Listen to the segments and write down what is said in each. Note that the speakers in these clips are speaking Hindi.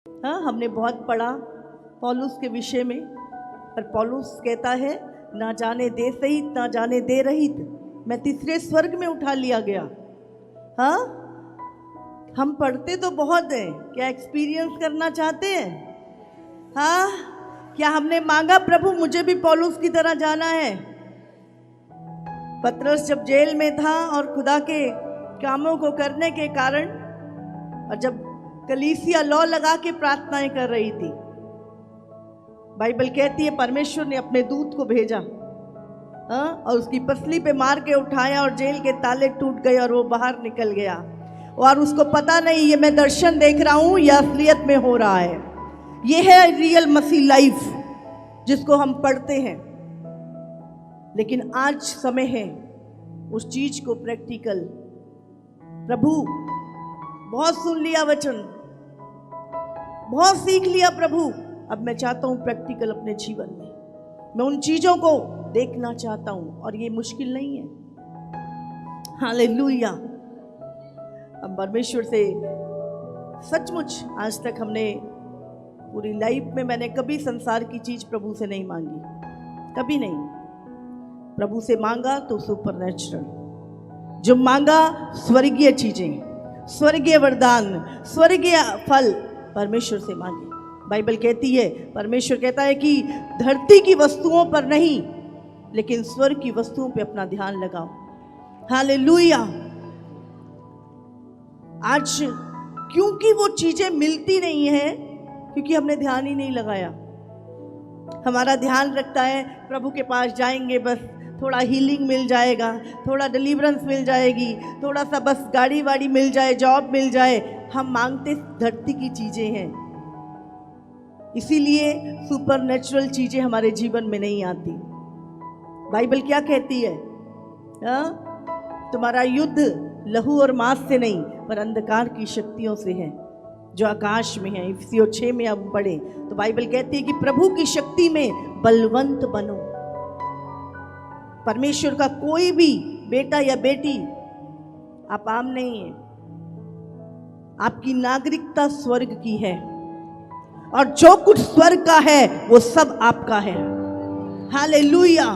हाँ, हमने बहुत पढ़ा पौलुस के विषय में, पर पौलुस कहता है ना जाने दे सहित ना जाने दे रहित मैं तीसरे स्वर्ग में उठा लिया गया। हाँ, हम पढ़ते तो बहुत हैं, क्या एक्सपीरियंस करना चाहते हैं? हाँ, क्या हमने मांगा प्रभु मुझे भी पौलुस की तरह जाना है? पतरस जब जेल में था और खुदा के कामों को करने के कारण, और जब कलीसिया लौ लगा के प्रार्थनाएं कर रही थी, बाइबल कहती है परमेश्वर ने अपने दूत को भेजा और उसकी पसली पे मार के उठाया और जेल के ताले टूट गए और वो बाहर निकल गया। और उसको पता नहीं ये मैं दर्शन देख रहा हूँ या असलियत में हो रहा है। ये है रियल मसीह लाइफ जिसको हम पढ़ते हैं। लेकिन आज समय है उस चीज को प्रैक्टिकल। प्रभु बहुत सुन लिया वचन, बहुत सीख लिया प्रभु, अब मैं चाहता हूं प्रैक्टिकल अपने जीवन में मैं उन चीजों को देखना चाहता हूं, और ये मुश्किल नहीं है। हालेलुया। अब परमेश्वर से सचमुच आज तक हमने पूरी लाइफ में मैंने कभी संसार की चीज प्रभु से नहीं मांगी, कभी नहीं। प्रभु से मांगा तो सुपरनैचुरल, जो मांगा स्वर्गीय चीजें, स्वर्गीय वरदान, स्वर्गीय फल परमेश्वर से मांगे। बाइबल कहती है, परमेश्वर कहता है कि धरती की वस्तुओं पर नहीं लेकिन स्वर्ग की वस्तुओं पे अपना ध्यान लगाओ। हालेलुया। आज क्योंकि वो चीजें मिलती नहीं है क्योंकि हमने ध्यान ही नहीं लगाया। हमारा ध्यान रखता है प्रभु के पास जाएंगे बस थोड़ा हीलिंग मिल जाएगा, थोड़ा डिलीवरेंस मिल जाएगी, थोड़ा सा बस गाड़ी वाड़ी मिल जाए, जॉब मिल जाए। हम मांगते धरती की चीजें हैं, इसीलिए सुपरनैचुरल चीजें हमारे जीवन में नहीं आती। बाइबल क्या कहती है? तुम्हारा युद्ध लहू और मांस से नहीं पर अंधकार की शक्तियों से है जो आकाश में है। इफिसियों 6 में अब पढ़े तो बाइबल कहती है कि प्रभु की शक्ति में बलवंत बनो। परमेश्वर का कोई भी बेटा या बेटी आप आम नहीं है, आपकी नागरिकता स्वर्ग की है, और जो कुछ स्वर्ग का है वो सब आपका है। हालेलुया।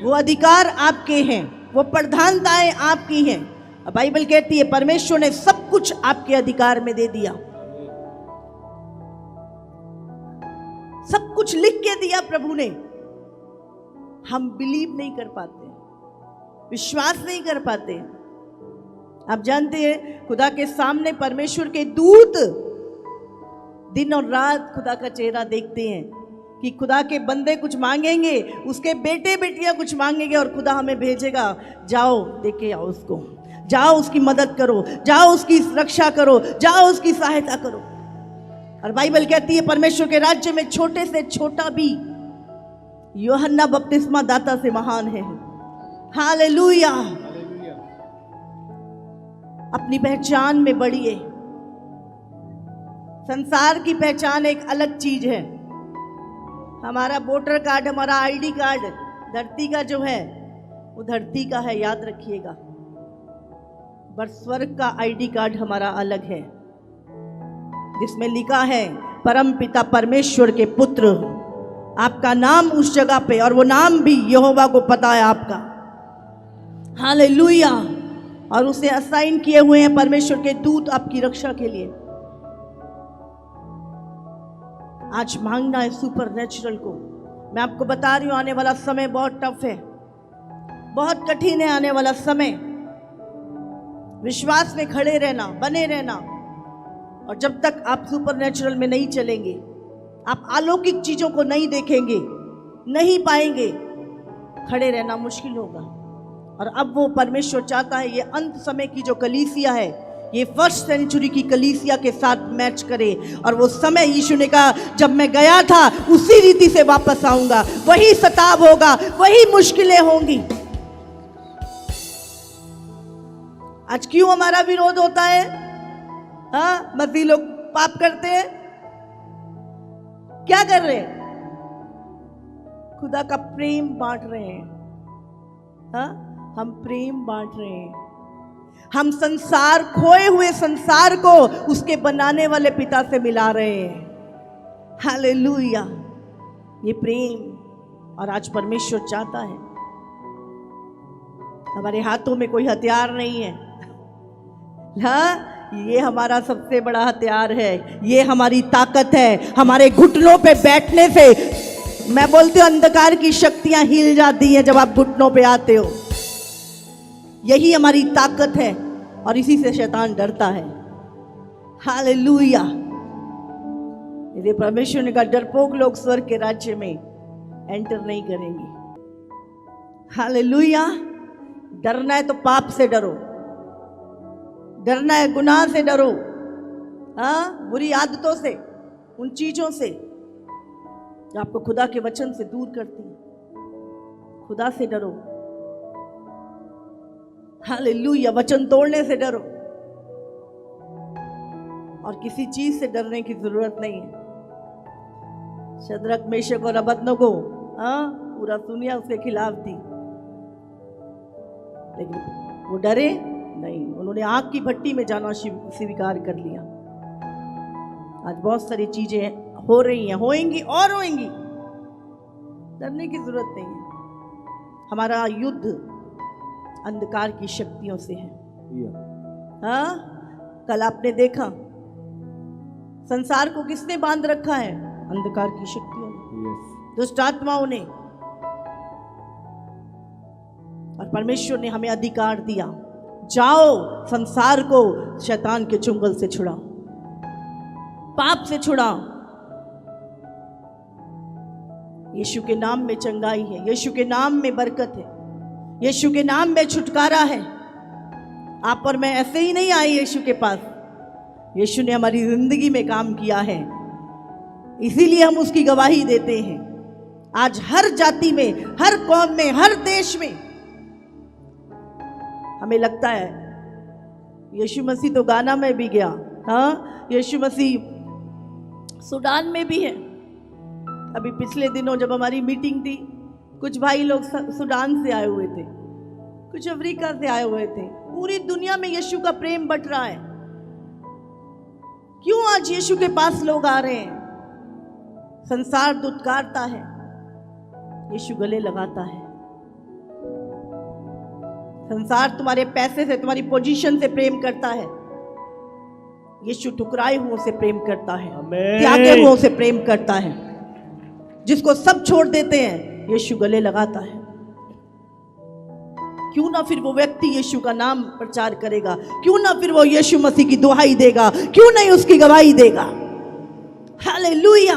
वो अधिकार आपके हैं, वो प्रधानताएं आपकी हैं। बाइबल कहती है परमेश्वर ने सब कुछ आपके अधिकार में दे दिया, सब कुछ लिख के दिया प्रभु ने। हम बिलीव नहीं कर पाते, विश्वास नहीं कर पाते। आप जानते हैं खुदा के सामने परमेश्वर के दूत दिन और रात खुदा का चेहरा देखते हैं कि खुदा के बंदे कुछ मांगेंगे, उसके बेटे बेटियां कुछ मांगेंगे और खुदा हमें भेजेगा, जाओ देके आओ उसको, जाओ उसकी मदद करो, जाओ उसकी रक्षा करो, जाओ उसकी सहायता करो। और बाइबल कहती है परमेश्वर के राज्य में छोटे से छोटा भी यूहन्ना बपतिस्मा दाता से महान है। हालेलुया। अपनी पहचान में बढ़िए। संसार की पहचान एक अलग चीज है। हमारा वोटर कार्ड, हमारा आईडी कार्ड धरती का जो है वो धरती का है, याद रखिएगा। पर स्वर्ग का आईडी कार्ड हमारा अलग है जिसमें लिखा है परम पिता परमेश्वर के पुत्र। आपका नाम उस जगह पे, और वो नाम भी यहोवा को पता है आपका। हालेलुया। और उसे असाइन किए हुए हैं परमेश्वर के दूत आपकी रक्षा के लिए। आज मांगना है सुपरनैचुरल को। मैं आपको बता रही हूं आने वाला समय बहुत टफ है, बहुत कठिन है आने वाला समय। विश्वास में खड़े रहना, बने रहना। और जब तक आप सुपरनैचुरल में नहीं चलेंगे, आप अलौकिक चीजों को नहीं देखेंगे, नहीं पाएंगे, खड़े रहना मुश्किल होगा। और अब वो परमेश्वर चाहता है ये अंत समय की जो कलीसिया है ये फर्स्ट सेंचुरी की कलीसिया के साथ मैच करे। और वो समय यीशु ने कहा जब मैं गया था उसी रीति से वापस आऊंगा, वही सताव होगा, वही मुश्किलें होंगी। आज क्यों हमारा विरोध होता है? हाँ, मसीही लोग पाप करते हैं, क्या कर रहे हैं? खुदा का प्रेम बांट रहे हैं। हाँ, हम प्रेम बांट रहे हैं, हम संसार, खोए हुए संसार को उसके बनाने वाले पिता से मिला रहे हैं। हालेलुया। ये प्रेम। और आज परमेश्वर चाहता है, हमारे हाथों में कोई हथियार नहीं है, हाँ, ये हमारा सबसे बड़ा हथियार है, ये हमारी ताकत है। हमारे घुटनों पे बैठने से, मैं बोलती हूँ, अंधकार की शक्तियां हिल जाती हैं जब आप घुटनों पे आते हो। यही हमारी ताकत है और इसी से शैतान डरता है। हालेलुया। यदि परमेश्वर ने कहा डरपोक लोग स्वर्ग के राज्य में एंटर नहीं करेंगे। हालेलुया। डरना है तो पाप से डरो, डरना है गुनाह से डरो, हाँ, बुरी आदतों से, उन चीजों से जो आपको खुदा के वचन से दूर करती है। खुदा से डरो। हालेलुया। वचन तोड़ने से डरो और किसी चीज से डरने की जरूरत नहीं है। शद्रक, मेशक और अबेदनगो, हाँ, पूरा दुनिया उसके खिलाफ थी, लेकिन वो डरे नहीं। उन्होंने आग की भट्टी में जाना स्वीकार कर लिया। आज बहुत सारी चीजें हो रही हैं, होएंगी और होएंगी, डरने की जरूरत नहीं है। हमारा युद्ध अंधकार की शक्तियों से है। हाँ, कल आपने देखा संसार को किसने बांध रखा है? अंधकार की शक्तियों ने, दुष्ट आत्माओं ने। और परमेश्वर ने हमें अधिकार दिया, जाओ संसार को शैतान के चुंगल से छुड़ाओ, पाप से छुड़ाओ। यीशु के नाम में चंगाई है, यीशु के नाम में बरकत है, यीशु के नाम में छुटकारा है। आप और मैं ऐसे ही नहीं आए यीशु के पास, यीशु ने हमारी जिंदगी में काम किया है, इसीलिए हम उसकी गवाही देते हैं। आज हर जाति में, हर कौम में, हर देश में हमें लगता है यीशु मसीह तो गाना में भी गया, हाँ, यीशु मसीह सूडान में भी है। अभी पिछले दिनों जब हमारी मीटिंग थी, कुछ भाई लोग सूडान से आए हुए थे, कुछ अफ्रीका से आए हुए थे। पूरी दुनिया में यीशु का प्रेम बट रहा है। क्यों आज यीशु के पास लोग आ रहे हैं? संसार दुत्कारता है, यीशु गले लगाता है। संसार तुम्हारे पैसे से, तुम्हारी पोजीशन से प्रेम करता है, यीशु ठुकराए हुओं से प्रेम करता है, त्यागे हुओं से प्रेम करता है। जिसको सब छोड़ देते हैं यीशु गले लगाता है। क्यों ना फिर वो व्यक्ति यीशु का नाम प्रचार करेगा? क्यों ना फिर वो यीशु मसीह की दुहाई देगा? क्यों नहीं उसकी गवाही देगा? Hallelujah,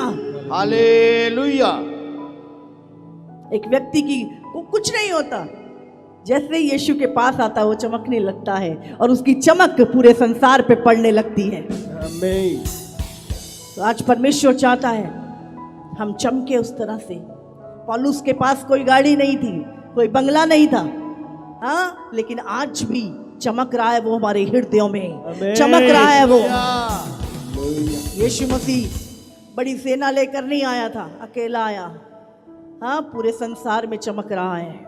hallelujah. एक व्यक्ति की को कुछ नहीं होता, जैसे ही यीशु के पास आता है वो चमकने लगता है और उसकी चमक पूरे संसार पे पड़ने लगती है। आमीन। तो आज परमेश्वर चाहता है हम चमके उस तरह से। पौलुस के पास कोई गाड़ी नहीं थी, कोई बंगला नहीं था, हाँ, लेकिन आज भी चमक रहा है वो हमारे हृदयों में, चमक रहा है वो। यीशु मसीह बड़ी सेना लेकर नहीं आया था, अकेला आया, हाँ, पूरे संसार में चमक रहा है।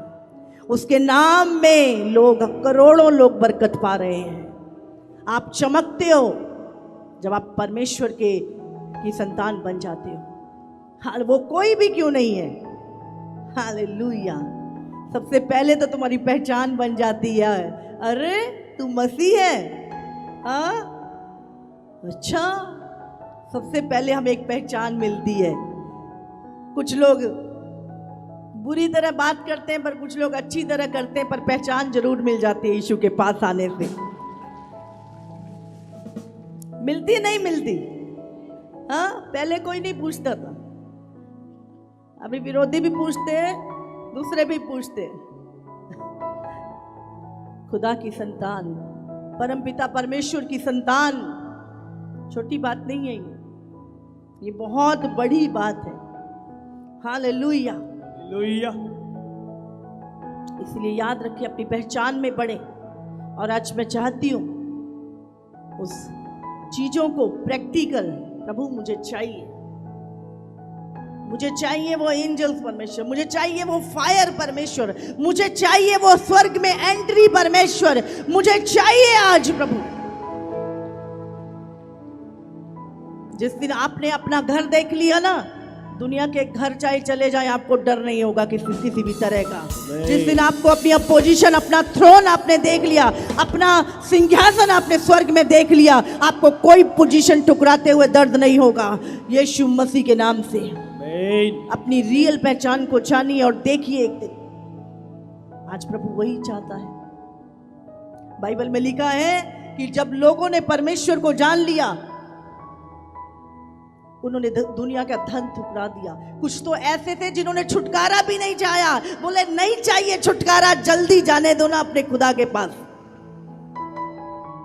उसके नाम में लोग, करोड़ों लोग बरकत पा रहे हैं। आप चमकते हो जब आप परमेश्वर की संतान बन जाते हो। हाँ, वो कोई भी क्यों नहीं है। हालेलुया। सबसे पहले तो तुम्हारी पहचान बन जाती है, अरे तू मसीह है, हाँ, अच्छा। सबसे पहले हमें एक पहचान मिलती है। कुछ लोग बुरी तरह बात करते हैं, पर कुछ लोग अच्छी तरह करते हैं, पर पहचान जरूर मिल जाती है यीशु के पास आने से। मिलती नहीं मिलती? हाँ, पहले कोई नहीं पूछता था, अभी विरोधी भी पूछते हैं, दूसरे भी पूछते हैं। खुदा की संतान, परमपिता परमेश्वर की संतान छोटी बात नहीं है, ये बहुत बड़ी बात है। Hallelujah, hallelujah. इसलिए याद रखिए, अपनी पहचान में बढ़े। और आज मैं चाहती हूँ उस चीजों को प्रैक्टिकल, प्रभु मुझे चाहिए, मुझे चाहिए वो एंजल्स परमेश्वर, मुझे चाहिए वो फायर परमेश्वर, मुझे चाहिए वो स्वर्ग में एंट्री परमेश्वर, मुझे चाहिए आज प्रभु। जिस दिन आपने अपना घर देख लिया ना, दुनिया के घर चाहे चले जाए आपको डर नहीं होगा किसी भी तरह का। जिस दिन आपको अपनी पोजीशन, अपना थ्रोन आपने देख लिया, अपना सिंहासन आपने स्वर्ग में देख लिया, आपको कोई पोजीशन टुकराते हुए दर्द नहीं होगा। यीशु मसीह के नाम से अपनी रियल पहचान को जानिए और देखिए एक दिन। आज प्रभु वही चाहता है। बाइबल में लिखा है कि जब लोगों ने परमेश्वर को जान लिया, उन्होंने दुनिया का धन ठुकरा दिया। कुछ तो ऐसे थे जिन्होंने छुटकारा भी नहीं चाहा, बोले नहीं चाहिए छुटकारा, जल्दी जाने दो ना अपने खुदा के पास।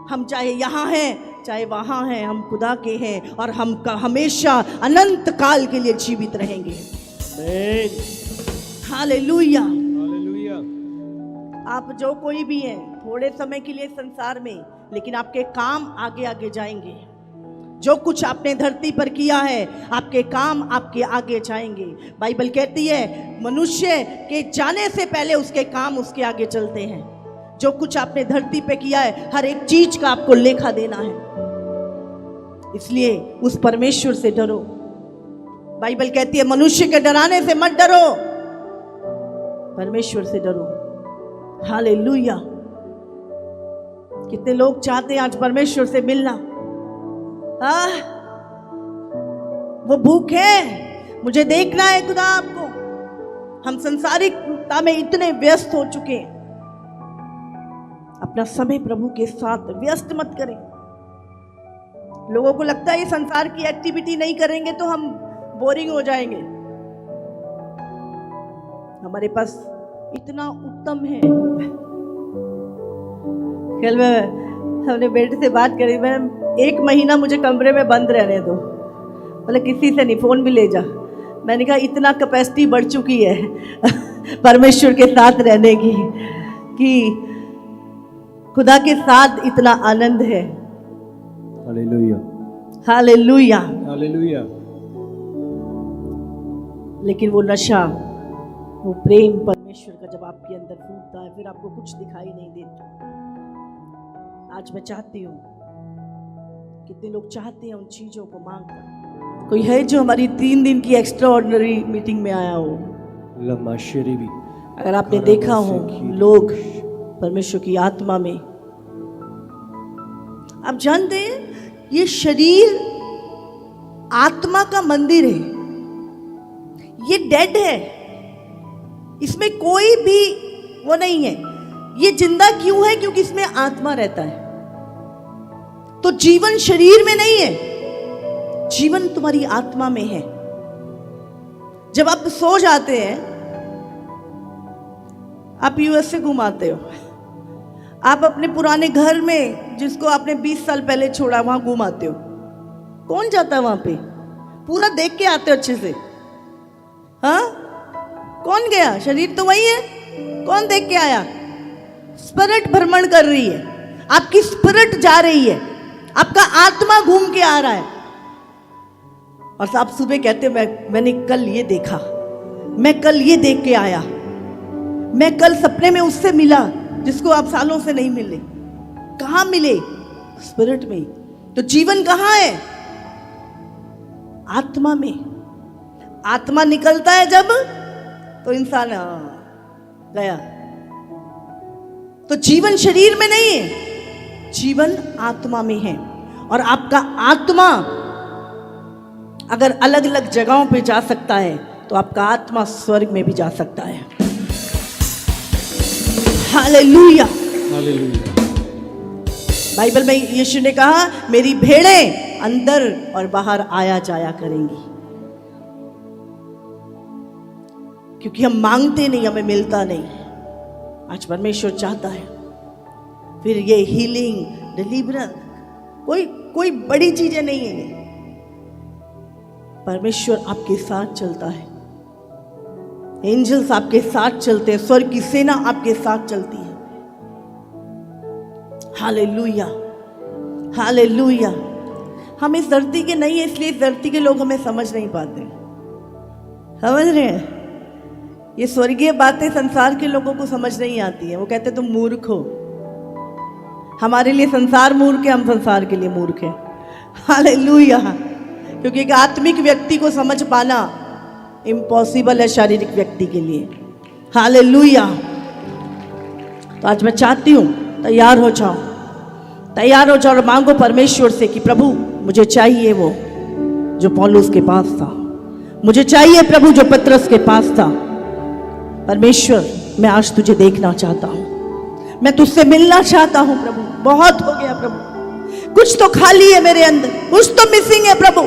हम चाहे यहाँ हैं चाहे वहां हैं, हम खुदा के हैं और हम हमेशा अनंत काल के लिए जीवित रहेंगे। हालेलुया। हालेलुया। आप जो कोई भी हैं, थोड़े समय के लिए संसार में, लेकिन आपके काम आगे आगे जाएंगे। जो कुछ आपने धरती पर किया है, आपके काम आपके आगे जाएंगे। बाइबल कहती है मनुष्य के जाने से पहले उसके काम उसके आगे चलते हैं। जो कुछ आपने धरती पे किया है, हर एक चीज का आपको लेखा देना है। इसलिए उस परमेश्वर से डरो। बाइबल कहती है मनुष्य के डराने से मत डरो, परमेश्वर से डरो। हालेलुया। कितने लोग चाहते हैं आज परमेश्वर से मिलना। वो भूख है, मुझे देखना है खुदा आपको। हम संसारिकता में इतने व्यस्त हो चुके हैं, अपना समय प्रभु के साथ व्यस्त मत करें। लोगों को लगता है ये संसार की एक्टिविटी नहीं करेंगे तो हम बोरिंग हो जाएंगे। हमारे पास इतना उत्तम है। कल मैं अपने बेटे से बात करी, मैं 1 महीना मुझे कमरे में बंद रहने दो, बोले किसी से नहीं, फोन भी ले जा। मैंने कहा इतना कैपेसिटी बढ़ चुकी है परमेश्वर के साथ रहने की, कि खुदा के साथ इतना आनंद है। हालेलुया। हालेलुया। हालेलुया। लेकिन वो नशा, वो प्रेम परमेश्वर का जब आपके अंदर फूटता है, फिर आपको कुछ दिखाई नहीं देता। आज मैं चाहती हूँ, कितने लोग चाहते हैं उन चीजों को मांगकर। कोई है जो हमारी 3 दिन की एक्स्ट्रा ऑर्डिनरी मीटिंग में आया हो? अगर आपने देखा हो लोग परमेश्वर की आत्मा में, आप जानते हैं ये शरीर आत्मा का मंदिर है, ये डेड है, इसमें कोई भी वो नहीं है। ये जिंदा क्यों है? क्योंकि इसमें आत्मा रहता है। तो जीवन शरीर में नहीं है, जीवन तुम्हारी आत्मा में है। जब आप सो जाते हैं, आप यूएस से घुमाते हो, आप अपने पुराने घर में जिसको आपने 20 साल पहले छोड़ा वहां घुमाते हो। कौन जाता है वहां पे? पूरा देख के आते हो अच्छे से। हाँ, कौन गया? शरीर तो वही है, कौन देख के आया? स्पिरिट भ्रमण कर रही है, आपकी स्पिरिट जा रही है, आपका आत्मा घूम के आ रहा है। और आप सुबह कहते मैंने कल ये देखा, मैं कल ये देख के आया, मैं कल सपने में उससे मिला जिसको आप सालों से नहीं मिले। कहाँ मिले? स्पिरिट में। तो जीवन कहाँ है? आत्मा में। आत्मा निकलता है जब, तो इंसान गया। तो जीवन शरीर में नहीं है, जीवन आत्मा में है। और आपका आत्मा अगर अलग अलग जगहों पे जा सकता है, तो आपका आत्मा स्वर्ग में भी जा सकता है। हालेलुया। हालेलुया। बाइबल में यीशु ने कहा मेरी भेड़ें अंदर और बाहर आया जाया करेंगी। क्योंकि हम मांगते नहीं, हमें मिलता नहीं। आज परमेश्वर चाहता है। फिर ये हीलिंग, डिलीवरेंस कोई बड़ी चीजें नहीं है ये। परमेश्वर आपके साथ चलता है, एंजल्स आपके साथ चलते हैं, स्वर्ग की सेना आपके साथ चलती है। हालेलुया। हालेलुया। हम इस धरती के नहीं है, इसलिए इस धरती के लोग हमें समझ नहीं पाते। समझ रहे हैं? ये स्वर्गीय बातें संसार के लोगों को समझ नहीं आती है। वो कहते तुम मूर्ख हो। हमारे लिए संसार मूर्ख है, हम संसार के लिए मूर्ख हैं। हालेलुया। क्योंकि एक आत्मिक व्यक्ति को समझ पाना इम्पॉसिबल है शारीरिक व्यक्ति के लिए। हालेलुया। तो आज मैं चाहती हूँ तैयार हो जाओ, तैयार हो जाओ और मांगो परमेश्वर से कि प्रभु मुझे चाहिए वो जो पौलुस के पास था, मुझे चाहिए प्रभु जो पतरस के पास था। परमेश्वर मैं आज तुझे देखना चाहता हूँ, मैं तुझसे मिलना चाहता हूँ प्रभु। बहुत हो गया प्रभु, कुछ तो खाली है मेरे अंदर, कुछ तो मिसिंग है प्रभु।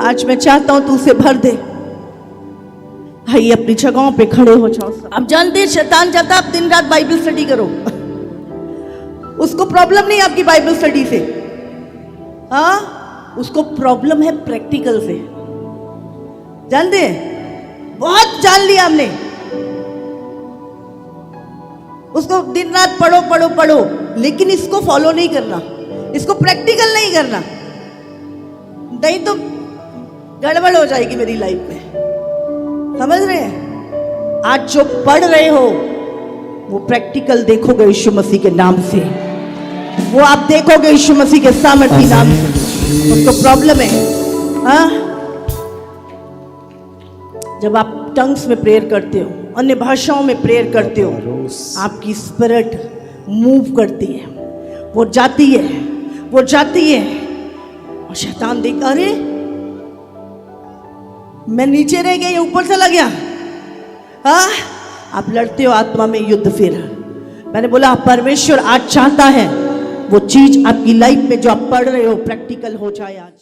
आज मैं चाहता हूँ तू उसे भर दे। आइए अपनी जगहों पे खड़े हो जाओ। अब जानते हैं शैतान चाहता है आप दिन रात बाइबल स्टडी करो। उसको प्रॉब्लम नहीं आपकी बाइबल स्टडी से, हाँ उसको प्रॉब्लम है प्रैक्टिकल से। जानते हैं, बहुत जान लिया हमने। उसको दिन रात पढ़ो पढ़ो पढ़ो, लेकिन इसको फॉलो नहीं करना, इसको प्रैक्टिकल नहीं करना, नहीं तो गड़बड़ हो जाएगी मेरी लाइफ में। समझ रहे हैं? आज जो पढ़ रहे हो वो प्रैक्टिकल देखोगे यीशु मसीह के नाम से, वो आप देखोगे यीशु मसीह के सामर्थी नाम से। उसको प्रॉब्लम है, हाँ? जब आप टंग्स में प्रेयर करते हो, अन्य भाषाओं में प्रेयर करते हो, आपकी स्पिरिट मूव करती है, वो जाती है, वो जाती है। और शैतान देख, अरे मैं नीचे रह गया, ये ऊपर चला गया। हाँ, आप लड़ते हो आत्मा में युद्ध। फिर मैंने बोला परमेश्वर आज चाहता है वो चीज आपकी लाइफ में जो आप पढ़ रहे हो प्रैक्टिकल हो जाए आज।